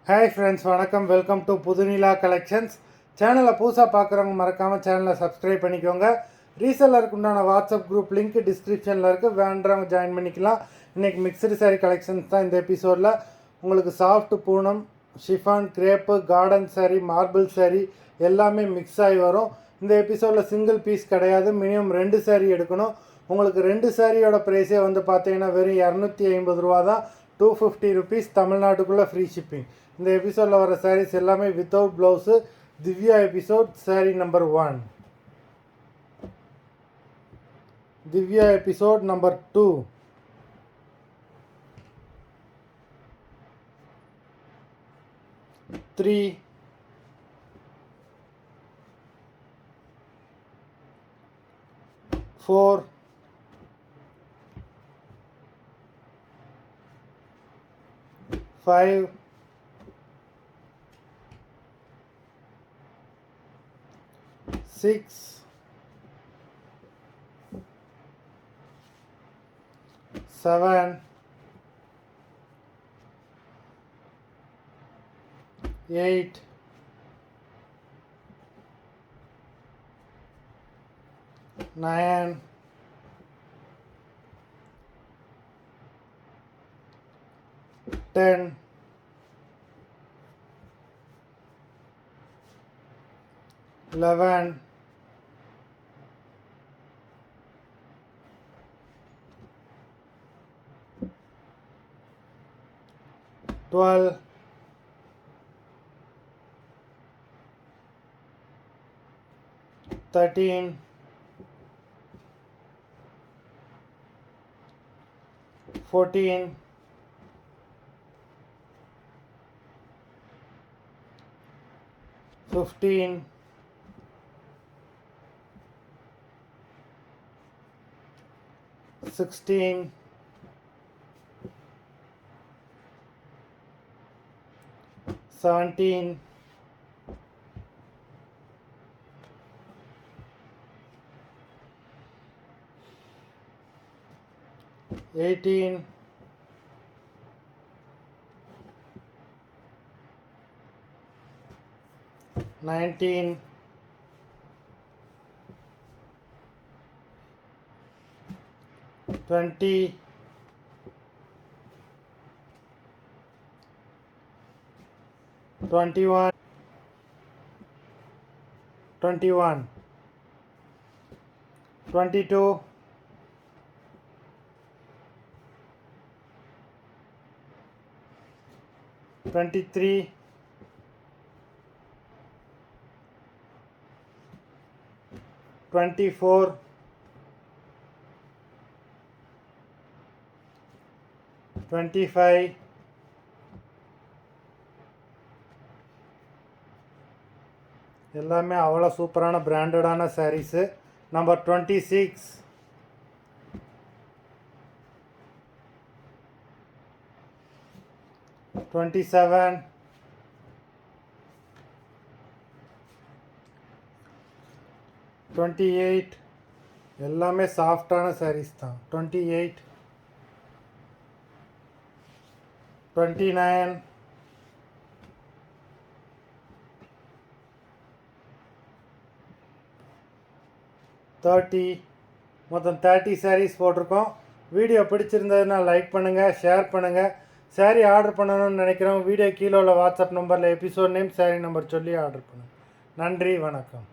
Hi friends, வணக்கம். Welcome to Pudhunila collections. சேனலை புதுசாக பார்க்குறவங்க மறக்காமல் சேனலை சப்ஸ்கிரைப் பண்ணிக்கோங்க. ரீசெல்லருக்கு உண்டான வாட்ஸ்அப் குரூப் லிங்க் டிஸ்கிரிப்ஷனில் இருக்குது, வேண்டவங்க ஜாயின் பண்ணிக்கலாம். இன்றைக்கி மிக்சடு சாரீ கலெக்ஷன்ஸ் தான் இந்த எபிசோடில். உங்களுக்கு soft Poonam, chiffon, crepe, garden sari, marble sari எல்லாமே மிக்ஸ் ஆகி வரும். இந்த எபிசோடில் சிங்கிள் பீஸ் கிடையாது, மினிமம் 2 சாரீ எடுக்கணும். உங்களுக்கு 2 சாரியோட ப்ரைஸே வந்து பார்த்தீங்கன்னா வெறும் 250 ரூபா தான். 250 ருபீஸ், தமிழ்நாட்டுக்குள்ளே ஃப்ரீ ஷிப்பிங். இந்த எபிசோடில் வர சாரீஸ் எல்லாமே without blouse. Divya episode sari number 1, Divya episode number 2, three, 4, 5, 6, 7, 8, 9, 10, 11, 12, 13, 14, 15, 16, 17, 18, 19, 20, 21, 22, 23, 24, 25, எல்லாமே அவ்வளோ சூப்பரான பிராண்டடான சாரீஸு. நம்பர் 26, 27, 28, எல்லாமே சாஃப்டான சாரீஸ் தான். 28, 29, 30, மொத்தம் 30 சாரீஸ் போட்டிருக்கோம். வீடியோ பிடிச்சிருந்ததுன்னா லைக் பண்ணுங்கள், ஷேர் பண்ணுங்கள். சாரீ ஆர்டர் பண்ணணும்னு நினைக்கிறோம். வீடியோ கீழே உள்ள வாட்ஸ்அப் நம்பரில் எபிசோட் நேம், சாரீ நம்பர் சொல்லி ஆர்டர் பண்ணுங்கள். நன்றி, வணக்கம்.